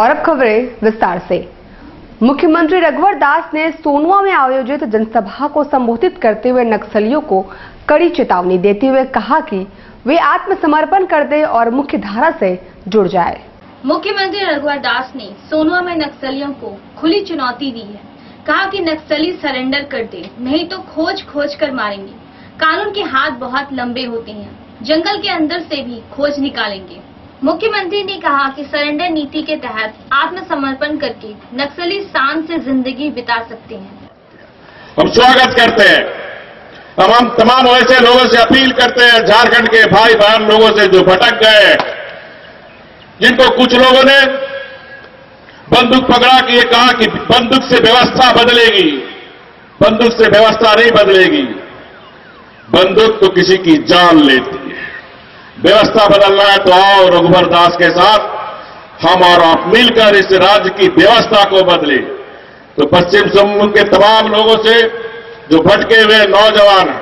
और अब खबरें विस्तार से। मुख्यमंत्री रघुवर दास ने सोनुआ में आयोजित जनसभा को संबोधित करते हुए नक्सलियों को कड़ी चेतावनी देते हुए कहा कि वे आत्मसमर्पण कर दें और मुख्य धारा से जुड़ जाए। मुख्यमंत्री रघुवर दास ने सोनुआ में नक्सलियों को खुली चुनौती दी है। कहा कि नक्सली सरेंडर कर दे, नहीं तो खोज खोज कर मारेंगे। कानून के हाथ बहुत लंबे होते हैं, जंगल के अंदर से भी खोज निकालेंगे। मुख्यमंत्री ने कहा कि सरेंडर नीति के तहत आत्मसमर्पण करके नक्सली शान से जिंदगी बिता सकते हैं। हम स्वागत करते हैं। हम तमाम ऐसे लोगों से अपील करते हैं, झारखंड के भाई बहन लोगों से जो भटक गए, जिनको कुछ लोगों ने बंदूक पकड़ा के ये कहा कि बंदूक से व्यवस्था बदलेगी। बंदूक से व्यवस्था नहीं बदलेगी, बंदूक तो किसी की जान लेती है। व्यवस्था बदलना है तो आओ रघुवर दास के साथ हम और आप मिलकर इस राज्य की व्यवस्था को बदले। तो पश्चिम सिंहभूम के तमाम लोगों से जो भटके हुए नौजवान हैं,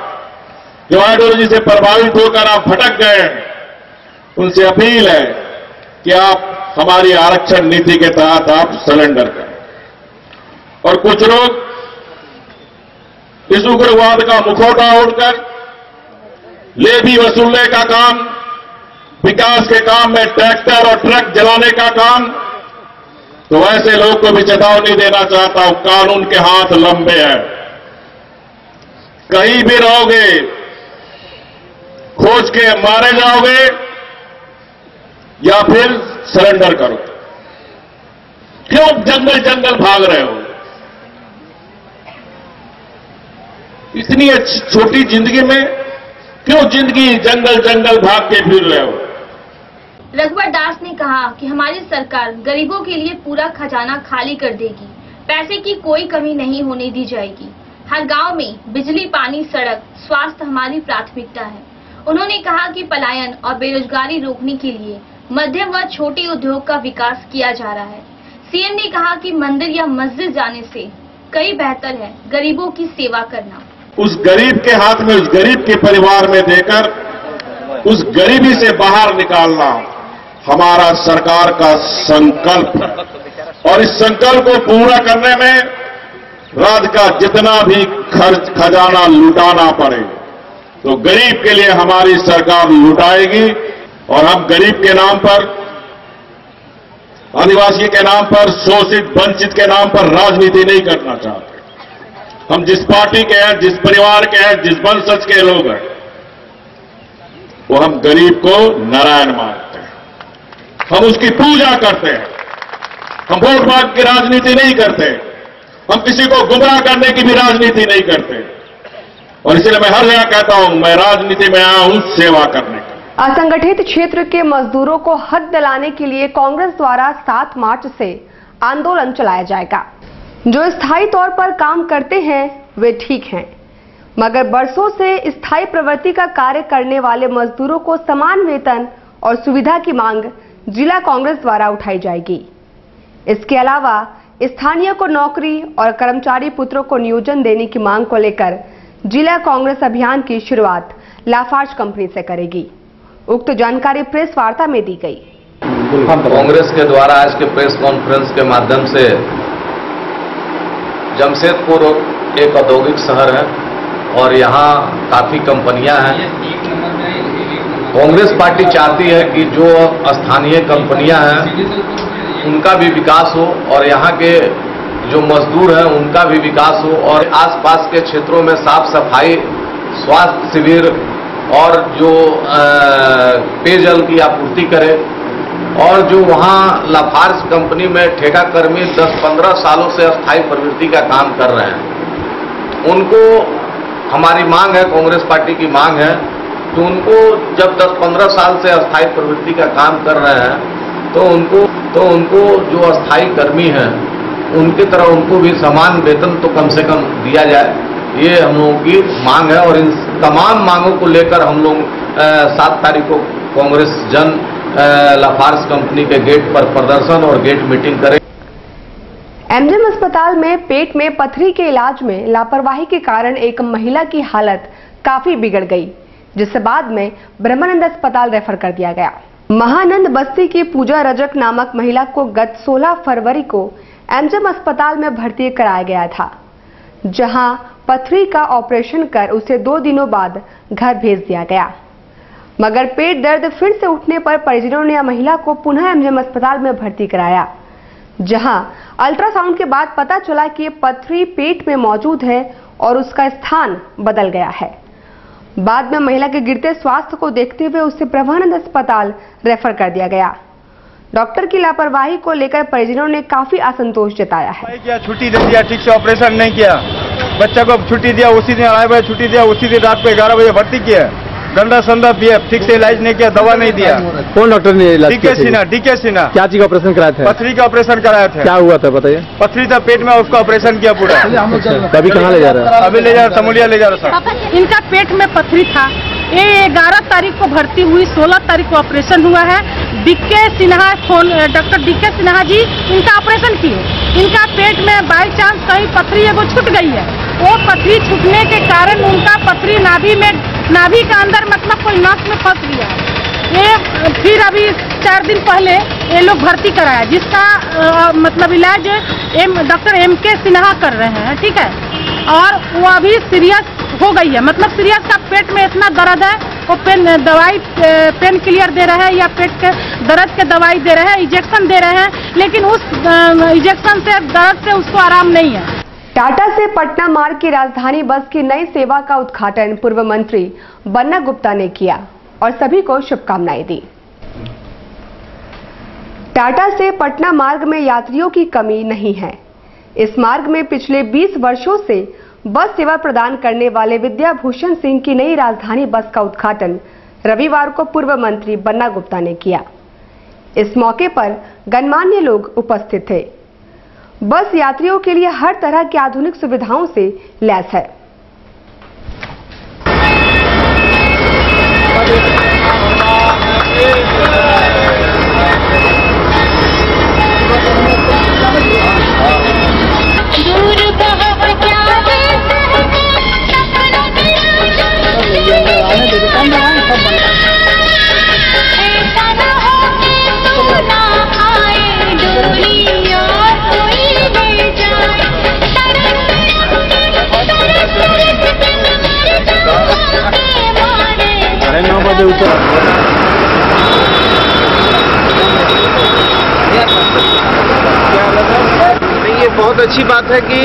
जो आइडियोलॉजी से प्रभावित होकर आप भटक गए हैं, उनसे अपील है कि आप हमारी आरक्षण नीति के तहत आप सरेंडर करें। और कुछ लोग इस उग्रवाद का मुखौटा ओढ़कर लेवी वसूलने का काम, विकास के काम में ट्रैक्टर और ट्रक जलाने का काम, तो ऐसे लोगों को भी चेतावनी देना चाहता हूं, कानून के हाथ लंबे हैं। कहीं भी रहोगे, खोज के मारे जाओगे या फिर सरेंडर करो। क्यों जंगल जंगल भाग रहे हो? इतनी अच्छी छोटी जिंदगी में क्यों जिंदगी जंगल जंगल भाग के फिर रहे हो? रघुवर दास ने कहा कि हमारी सरकार गरीबों के लिए पूरा खजाना खाली कर देगी। पैसे की कोई कमी नहीं होने दी जाएगी। हर गांव में बिजली, पानी, सड़क, स्वास्थ्य हमारी प्राथमिकता है। उन्होंने कहा कि पलायन और बेरोजगारी रोकने के लिए मध्यम व छोटे उद्योग का विकास किया जा रहा है। सीएम ने कहा कि मंदिर या मस्जिद जाने से कई बेहतर है गरीबों की सेवा करना। उस गरीब के हाथ में, उस गरीब के परिवार में देकर उस गरीबी से बाहर निकालना हमारा सरकार का संकल्प है। और इस संकल्प को पूरा करने में राज्य का जितना भी खर्च खजाना लुटाना पड़े तो गरीब के लिए हमारी सरकार लुटाएगी। और हम गरीब के नाम पर, आदिवासी के नाम पर, शोषित वंचित के नाम पर राजनीति नहीं करना चाहते। हम जिस पार्टी के हैं, जिस परिवार के हैं, जिस वंशज के लोग हैं, वो हम गरीब को नारायण मानते हैं, हम उसकी पूजा करते हैं। हम वोट मांग की राजनीति नहीं करते, हम किसी को गुमराह करने की भी राजनीति नहीं करते। और इसलिए मैं हर जगह कहता हूं, मैं राजनीति में आया हूं सेवा करने का। असंगठित क्षेत्र के मजदूरों को हक दिलाने के लिए कांग्रेस द्वारा 7 मार्च से आंदोलन चलाया जाएगा। जो स्थायी तौर पर काम करते हैं वे ठीक हैं, मगर बरसों से स्थायी प्रवृत्ति का कार्य करने वाले मजदूरों को समान वेतन और सुविधा की मांग जिला कांग्रेस द्वारा उठाई जाएगी। इसके अलावा स्थानीय को नौकरी और कर्मचारी पुत्रों को नियोजन देने की मांग को लेकर जिला कांग्रेस अभियान की शुरुआत लाफार्ज कंपनी से करेगी। उक्त जानकारी प्रेस वार्ता में दी गई। कांग्रेस के द्वारा आज के प्रेस कॉन्फ्रेंस के माध्यम से जमशेदपुर एक औद्योगिक शहर है और यहाँ काफी कंपनियां हैं। कांग्रेस पार्टी चाहती है कि जो स्थानीय कंपनियां हैं उनका भी विकास हो और यहाँ के जो मजदूर हैं उनका भी विकास हो और आसपास के क्षेत्रों में साफ सफाई, स्वास्थ्य शिविर और जो पेयजल की आपूर्ति करे। और जो वहाँ लाफार्ज कंपनी में ठेका कर्मी 10-15 सालों से अस्थायी प्रवृत्ति का काम कर रहे हैं, उनको हमारी मांग है, कांग्रेस पार्टी की मांग है तो उनको जब 10-15 साल से अस्थायी प्रवृत्ति का काम कर रहे हैं तो उनको जो अस्थायी कर्मी हैं उनकी तरह उनको भी समान वेतन तो कम से कम दिया जाए, ये हम लोगों की मांग है। और इन तमाम मांगों को लेकर हम लोग 7 तारीख को कांग्रेस जन लाफार्ज कंपनी के गेट पर प्रदर्शन और गेट मीटिंग करें। एमजीएम अस्पताल में पेट में पथरी के इलाज में लापरवाही के कारण एक महिला की हालत काफी बिगड़ गई, जिसे बाद में ब्रह्मानंद अस्पताल रेफर कर दिया गया। महानंद बस्ती की पूजा रजक नामक महिला को गत 16 फरवरी को एमजेएम अस्पताल में भर्ती कराया गया था, जहां पथरी का ऑपरेशन कर उसे 2 दिनों बाद घर भेज दिया गया। मगर पेट दर्द फिर से उठने पर परिजनों ने महिला को पुनः एमजेएम अस्पताल में भर्ती कराया, जहां अल्ट्रासाउंड के बाद पता चला कि ये पथरी पेट में मौजूद है और उसका स्थान बदल गया है। बाद में महिला के गिरते स्वास्थ्य को देखते हुए उसे ब्रह्मानंद अस्पताल रेफर कर दिया गया। डॉक्टर की लापरवाही को लेकर परिजनों ने काफी असंतोष जताया है। क्या छुट्टी दे दिया, ठीक से ऑपरेशन नहीं किया, बच्चा को छुट्टी दिया, उसी दिन 2:30 बजे छुट्टी दिया, उसी दिन रात को 11 बजे भर्ती किया, गंदा संदा पिया, ठीक से इलाज नहीं किया, दवा नहीं दिया। कौन डॉक्टर ने इलाज किया? डीके सिन्हा। क्या चीज का ऑपरेशन कराया था? पथरी का ऑपरेशन कराया था। क्या हुआ था बताइए? पथरी था पेट में, उसका ऑपरेशन किया पूरा। अभी कहाँ ले जा रहा है? अभी ले जा रहा, समूलिया ले जा रहा था। इनका पेट में पथरी था। ये 11 तारीख को भर्ती हुई, 16 तारीख को ऑपरेशन हुआ है। D K Sinha, doctor D K Sinha ji इनका ऑपरेशन किए। इनका पेट में बाई चांस कहीं पथरी एगो छूट गई है। वो पथरी छूटने के कारण उनका पथरी नाभि के अंदर मतलब कोई नस में फंस गया है। ये फिर अभी 4 दिन पहले ये लोग भर्ती कराया, जिसका मतलब इलाज डॉक्टर MK सिन्हा कर रहे हैं, ठीक है। और वो अभी सीरियस हो गई है, मतलब सीरियस का पेट में इतना दर्द है, वो पेन क्लियर दे रहे हैं या पेट के दर्द के दवाई दे रहे हैं, इंजेक्शन दे रहे हैं, लेकिन उस इंजेक्शन से दर्द से उसको आराम नहीं है। टाटा से पटना मार्ग की राजधानी बस की नई सेवा का उद्घाटन पूर्व मंत्री बन्ना गुप्ता ने किया और सभी को शुभकामनाएं दी। टाटा से पटना मार्ग में यात्रियों की कमी नहीं है। इस मार्ग में पिछले 20 वर्षों से बस सेवा प्रदान करने वाले विद्याभूषण सिंह की नई राजधानी बस का उद्घाटन रविवार को पूर्व मंत्री बन्ना गुप्ता ने किया। इस मौके पर गणमान्य लोग उपस्थित थे। बस यात्रियों के लिए हर तरह की आधुनिक सुविधाओं से लैस है। ये बहुत अच्छी बात है कि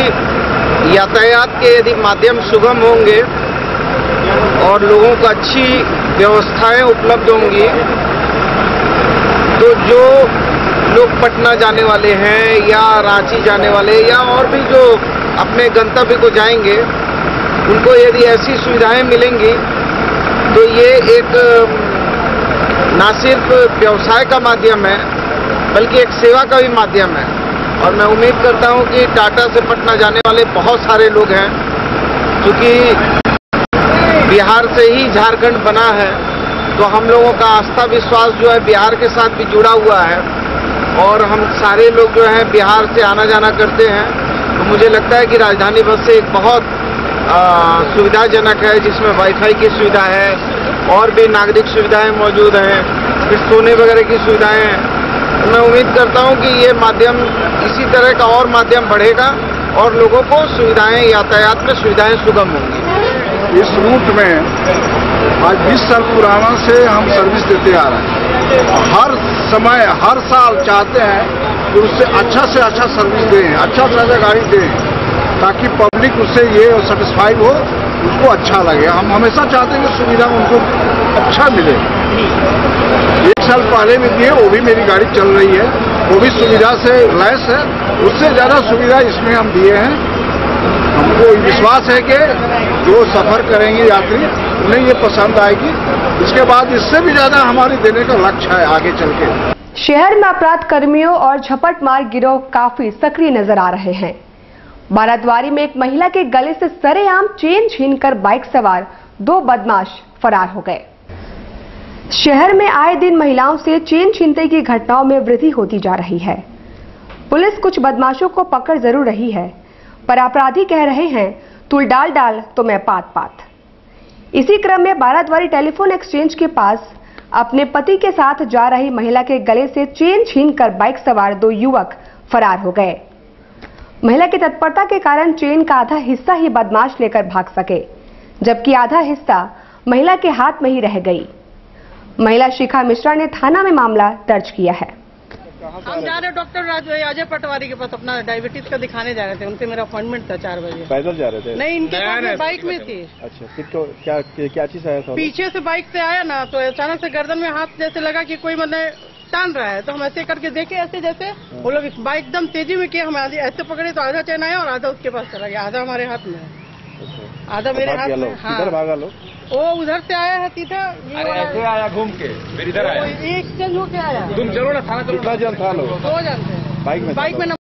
यातायात के यदि माध्यम सुगम होंगे और लोगों को अच्छी व्यवस्थाएं उपलब्ध होंगी, तो जो लोग पटना जाने वाले हैं या रांची जाने वाले या और भी जो अपने गंतव्य को जाएंगे, उनको यदि ऐसी सुविधाएं मिलेंगी तो ये एक ना सिर्फ व्यवसाय का माध्यम है बल्कि एक सेवा का भी माध्यम है। और मैं उम्मीद करता हूं कि टाटा से पटना जाने वाले बहुत सारे लोग हैं, क्योंकि बिहार से ही झारखंड बना है, तो हम लोगों का आस्था विश्वास जो है बिहार के साथ भी जुड़ा हुआ है और हम सारे लोग जो हैं बिहार से आना जाना करते हैं। तो मुझे लगता है कि राजधानी बस से एक बहुत सुविधाजनक है, जिसमें वाईफाई की सुविधा है और भी नागरिक सुविधाएं मौजूद हैं, फिर सोने वगैरह की सुविधाएं हैं। तो मैं उम्मीद करता हूं कि ये माध्यम इसी तरह का और माध्यम बढ़ेगा और लोगों को सुविधाएं, यातायात में सुविधाएं सुगम होंगी। इस रूट में आज 20 साल पुराना से हम सर्विस देते आ रहे हैं। हर समय हर साल चाहते हैं कि उससे से अच्छा सर्विस दें, अच्छा से अच्छा गाड़ी दें, ताकि पब्लिक उससे ये सेटिस्फाइड हो, उसको अच्छा लगे। हम हमेशा चाहते हैं कि सुविधा उनको अच्छा मिले। 1 साल पहले भी दिए, वो भी मेरी गाड़ी चल रही है, वो भी सुविधा से लैस है, उससे ज़्यादा सुविधा इसमें हम दिए हैं। हमको विश्वास है कि जो सफर करेंगे यात्री उन्हें ये पसंद आएगी। इसके बाद इससे भी ज़्यादा हमारे देने का लक्ष्य है आगे चल के। शहर में अपराध कर्मियों और झपटमार गिरोह काफी सक्रिय नजर आ रहे हैं। बाराद्वारी में एक महिला के गले से सरेआम चेन छीनकर बाइक सवार 2 बदमाश फरार हो गए। शहर में आए दिन महिलाओं से चेन छीनने की घटनाओं में वृद्धि होती जा रही है। पुलिस कुछ बदमाशों को पकड़ जरूर रही है, पर अपराधी कह रहे हैं तू डाल डाल तो मैं पात पात। इसी क्रम में बाराद्वारी टेलीफोन एक्सचेंज के पास अपने पति के साथ जा रही महिला के गले से चेन छीनकर बाइक सवार 2 युवक फरार हो गए। महिला की तत्परता के कारण चेन का आधा हिस्सा ही बदमाश लेकर भाग सके, जबकि आधा हिस्सा महिला के हाथ में ही रह गई। महिला शिखा मिश्रा ने थाना में मामला दर्ज किया है। हम जा रहे डॉक्टर अजय पटवारी के पास अपना डायबिटीज का दिखाने जा रहे थे। उनसे मेरा अपॉइंटमेंट था 4 बजे। पैदल जा रहे थे? नहीं, इनके पास बाइक में थी। अच्छा, किसको क्या चीज आया था? पीछे से बाइक से आया ना, तो अचानक से गर्दन में हाथ जैसे लगा कि कोई मतलब टान रहा है, तो हम ऐसे करके देखे, ऐसे जैसे वो लोग बाइक एकदम तेजी में किया, हम ऐसे पकड़े तो आधा चैन आया और आधा उसके पास चला गया। आधा हमारे हाथ में है, आधा मेरे हाथ में। हाँ, किधर भागा लोग? वो उधर से आया है सीधा, ऐसे आया घूम के, फिर इधर आया, एक चल होके आया। तुम चलो ना थाना, चलो। कितना जन था लोग? 2 जन थे बाइक में।